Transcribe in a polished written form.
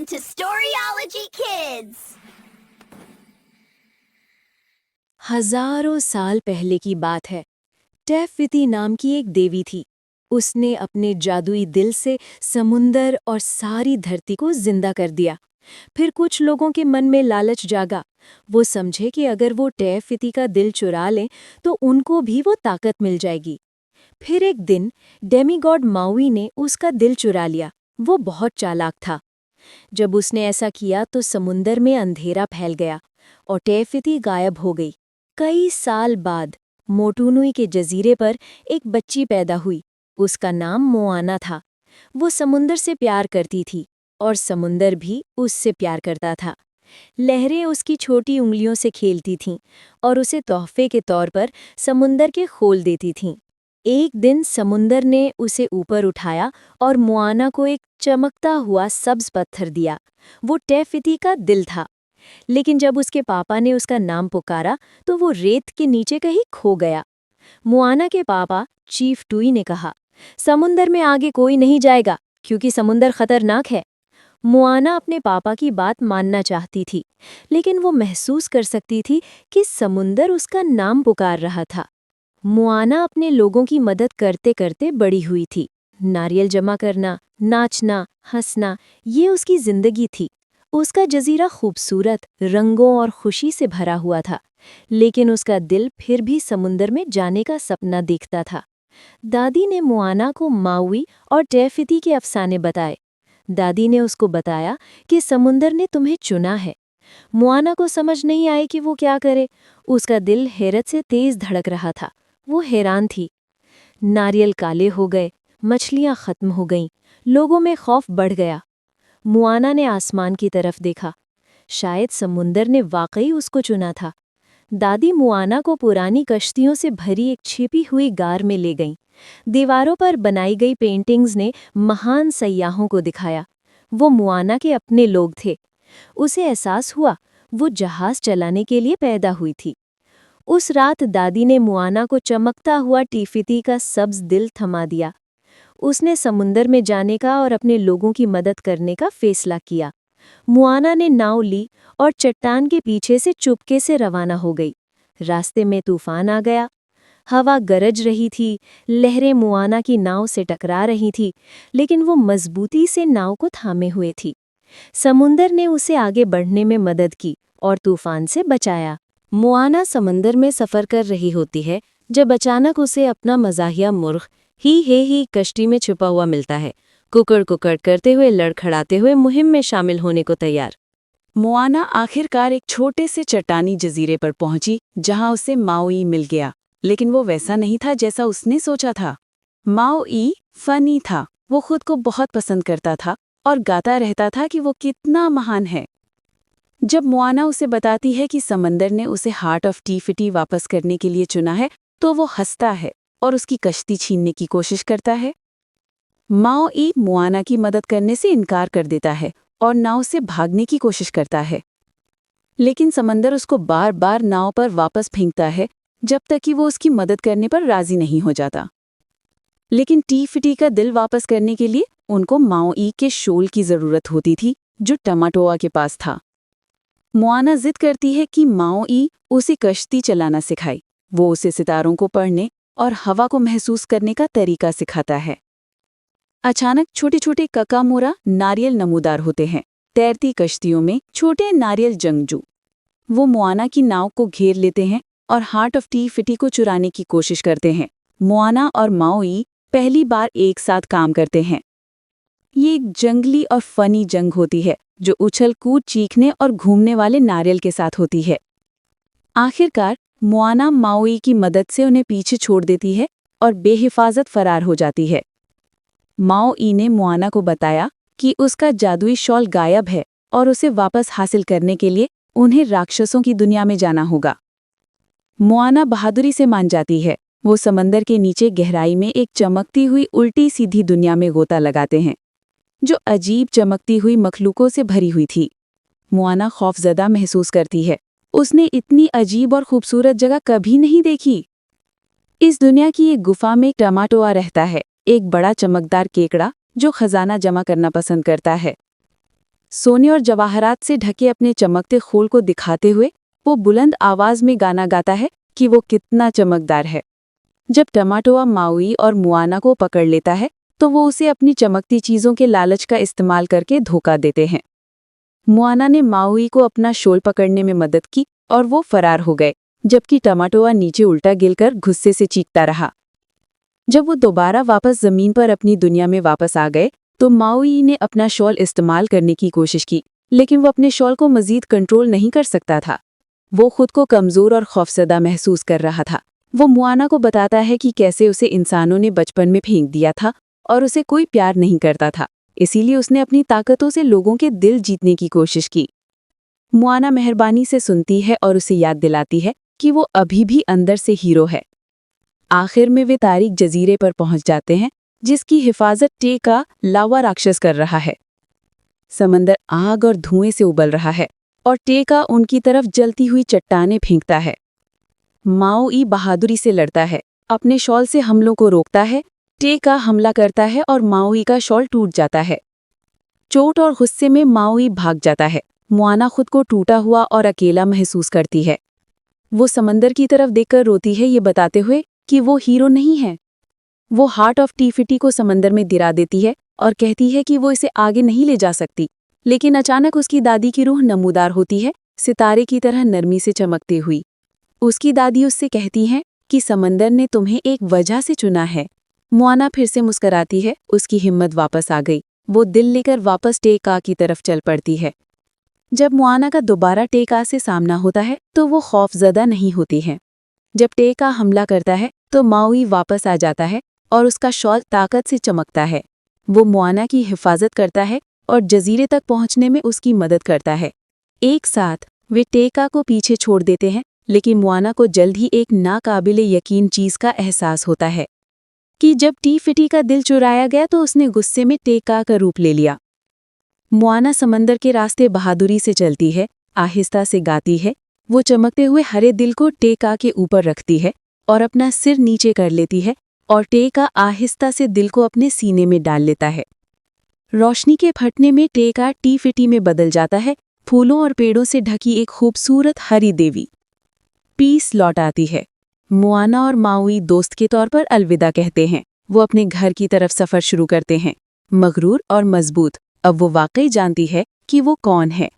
to Storyology Kids. हजारों साल पहले की बात है। टैफविती नाम की एक देवी थी। उसने अपने जादुई दिल से समुंदर और सारी धरती को जिंदा कर दिया। फिर कुछ लोगों के मन में लालच जागा। वो समझे कि अगर वो टैफविती का दिल चुरा लें तो उनको भी वो ताकत मिल जाएगी। फिर एक दिन डेमीगॉड माउई ने उसका दिल चुरा लिया। वो बहुत चालाक था। जब उसने ऐसा किया तो समुंदर में अंधेरा फैल गया और टैफविती गायब हो गई। कई साल बाद मोटुनुई के जजीरे पर एक बच्ची पैदा हुई। उसका नाम मोआना था। वो समुंदर से प्यार करती थी और समुंदर भी उससे प्यार करता था। लहरें उसकी छोटी उंगलियों से खेलती थीं और उसे तोहफे के तौर पर समुंदर के खोल देती थीं। एक दिन समुंदर ने उसे ऊपर उठाया और मोआना को एक चमकता हुआ सब्ज पत्थर दिया। वो टैफविती का दिल था। लेकिन जब उसके पापा ने उसका नाम पुकारा तो वो रेत के नीचे कहीं खो गया। मोआना के पापा चीफ टुई ने कहा, समुंदर में आगे कोई नहीं जाएगा क्योंकि समुंदर खतरनाक है। मोआना अपने पापा की बात मानना चाहती थी, लेकिन वो महसूस कर सकती थी कि समुंदर उसका नाम पुकार रहा था। मोआना अपने लोगों की मदद करते करते बड़ी हुई थी। नारियल जमा करना, नाचना, हंसना, ये उसकी जिंदगी थी। उसका जजीरा खूबसूरत, रंगों और खुशी से भरा हुआ था, लेकिन उसका दिल फिर भी समुंदर में जाने का सपना देखता था। दादी ने मोआना को माउई और टैफविती के अफसाने बताए। दादी ने उसको बताया कि समुंदर ने तुम्हें चुना है। मोआना को समझ नहीं आई कि वो क्या करे। उसका दिल हैरत से तेज धड़क रहा था। वो हैरान थी। नारियल काले हो गए, मछलियां खत्म हो गईं, लोगों में खौफ बढ़ गया। मोआना ने आसमान की तरफ देखा। शायद समुंदर ने वाकई उसको चुना था। दादी मोआना को पुरानी कश्तियों से भरी एक छिपी हुई गार में ले गईं। दीवारों पर बनाई गई पेंटिंग्स ने महान सयाहों को दिखाया। वो मोआना के अपने लोग थे। उसे एहसास हुआ वो जहाज चलाने के लिए पैदा हुई थी। उस रात दादी ने मोआना को चमकता हुआ टैफविती का सब्ज दिल थमा दिया। उसने समुंदर में जाने का और अपने लोगों की मदद करने का फैसला किया। मोआना ने नाव ली और चट्टान के पीछे से चुपके से रवाना हो गई। रास्ते में तूफान आ गया। हवा गरज रही थी, लहरें मोआना की नाव से टकरा रही थी, लेकिन वो मजबूती से नाव को थामे हुए थी। समुंदर ने उसे आगे बढ़ने में मदद की और तूफान से बचाया। मोआना समंदर में सफर कर रही होती है जब अचानक उसे अपना मजाहिया मुर्ग ही कश्ती में छुपा हुआ मिलता है, कुकड़ कुकड़ करते हुए लड़खड़ाते हुए मुहिम में शामिल होने को तैयार। मोआना आखिरकार एक छोटे से चट्टानी जजीरे पर पहुंची जहां उसे माओई मिल गया, लेकिन वो वैसा नहीं था जैसा उसने सोचा था। माओई फनी था। वो खुद को बहुत पसंद करता था और गाता रहता था कि वो कितना महान है। जब मोआना उसे बताती है कि समंदर ने उसे हार्ट ऑफ टैफविती वापस करने के लिए चुना है, तो वो हंसता है और उसकी कश्ती छीनने की कोशिश करता है। माओई मोआना की मदद करने से इनकार कर देता है और नाव से भागने की कोशिश करता है, लेकिन समंदर उसको बार बार नाव पर वापस फेंकता है जब तक कि वो उसकी मदद करने पर राजी नहीं हो जाता। लेकिन टैफविती का दिल वापस करने के लिए उनको माओई के शोल की जरूरत होती थी जो टमाटोआ के पास था। मोआना जिद करती है कि माओई उसे कश्ती चलाना सिखाए। वो उसे सितारों को पढ़ने और हवा को महसूस करने का तरीका सिखाता है। अचानक छोटे छोटे ककामोरा नारियल नमूदार होते हैं, तैरती कश्तियों में छोटे नारियल जंगजू। वो मोआना की नाव को घेर लेते हैं और हार्ट ऑफ टैफविती को चुराने की कोशिश करते हैं। मोआना और माओई पहली बार एक साथ काम करते हैं। ये एक जंगली और फनी जंग होती है जो उछल कूद, चीखने और घूमने वाले नारियल के साथ होती है। आखिरकार मोआना माओई की मदद से उन्हें पीछे छोड़ देती है और बेहिफाजत फरार हो जाती है। माओई ने मोआना को बताया कि उसका जादुई शॉल गायब है और उसे वापस हासिल करने के लिए उन्हें राक्षसों की दुनिया में जाना होगा। मोआना बहादुरी से मान जाती है। वो समंदर के नीचे गहराई में एक चमकती हुई उल्टी सीधी दुनिया में गोता लगाते हैं जो अजीब चमकती हुई मखलूकों से भरी हुई थी। मोआना खौफजदा महसूस करती है। उसने इतनी अजीब और खूबसूरत जगह कभी नहीं देखी। इस दुनिया की एक गुफा में टमाटोआ रहता है, एक बड़ा चमकदार केकड़ा जो खजाना जमा करना पसंद करता है। सोने और जवाहरात से ढके अपने चमकते खोल को दिखाते हुए वो बुलंद आवाज में गाना गाता है कि वो कितना चमकदार है। जब टमाटोआ माउई और मुआना को पकड़ लेता है तो वो उसे अपनी चमकती चीजों के लालच का इस्तेमाल करके धोखा देते हैं। मुआना ने माउई को अपना शॉल पकड़ने में मदद की और वो फरार हो गए, जबकि टमाटोआ नीचे उल्टा गिरकर गुस्से से चीखता रहा। जब वो दोबारा वापस जमीन पर अपनी दुनिया में वापस आ गए तो माउई ने अपना शॉल इस्तेमाल करने की कोशिश की, लेकिन वो अपने शॉल को मजीद कंट्रोल नहीं कर सकता था। वो खुद को कमजोर और खौफजदा महसूस कर रहा था। वो मुआना को बताता है कि कैसे उसे इंसानों ने बचपन में फेंक दिया था और उसे कोई प्यार नहीं करता था, इसीलिए उसने अपनी ताकतों से लोगों के दिल जीतने की कोशिश की। मुआना मेहरबानी से सुनती है और उसे याद दिलाती है कि वो अभी भी अंदर से हीरो है। आखिर में वे तारीक जजीरे पर पहुंच जाते हैं, जिसकी हिफाजत टेका लावा राक्षस कर रहा है। समंदर आग और धुएं से उबल रहा है और टेका उनकी तरफ जलती हुई चट्टानें फेंकता है। माओई बहादुरी से लड़ता है, अपने शॉल से हमलों को रोकता है। टेका हमला करता है और माओई का शॉल टूट जाता है। चोट और गुस्से में माओई भाग जाता है। मुआना खुद को टूटा हुआ और अकेला महसूस करती है। वो समंदर की तरफ देखकर रोती है, ये बताते हुए कि वो हीरो नहीं है। वो हार्ट ऑफ टी-फिटी को समंदर में गिरा देती है और कहती है कि वो इसे आगे नहीं ले जा सकती, लेकिन अचानक उसकी दादी की रूह नमूदार होती है, सितारे की तरह नरमी से चमकती हुई। उसकी दादी उससे कहती हैं कि समंदर ने तुम्हें एक वजह से चुना है। मुआना फिर से मुस्कराती है, उसकी हिम्मत वापस आ गई। वो दिल लेकर वापस टेका की तरफ चल पड़ती है। जब मुआना का दोबारा टेका से सामना होता है तो वो खौफजदा नहीं होती है। जब टेका हमला करता है तो माउई वापस आ जाता है और उसका शॉल ताकत से चमकता है। वो मुआना की हिफाजत करता है और जजीरे तक पहुंचने में उसकी मदद करता है। एक साथ वे टेका को पीछे छोड़ देते हैं, लेकिन मुआना को जल्द ही एक नाकाबिले यकीन चीज का एहसास होता है कि जब टी-फिटी का दिल चुराया गया तो उसने गुस्से में टेका का रूप ले लिया। मुआना समंदर के रास्ते बहादुरी से चलती है, आहिस्ता से गाती है। वो चमकते हुए हरे दिल को टेका के ऊपर रखती है और अपना सिर नीचे कर लेती है और टेका आहिस्ता से दिल को अपने सीने में डाल लेता है। रोशनी के फटने में टेका टी-फिटी में बदल जाता है, फूलों और पेड़ों से ढकी एक खूबसूरत हरी देवी। पीस लौट आती है। मुआना और माउई दोस्त के तौर पर अलविदा कहते हैं। वो अपने घर की तरफ सफ़र शुरू करते हैं, मगरूर और मजबूत। अब वो वाकई जानती है कि वो कौन है।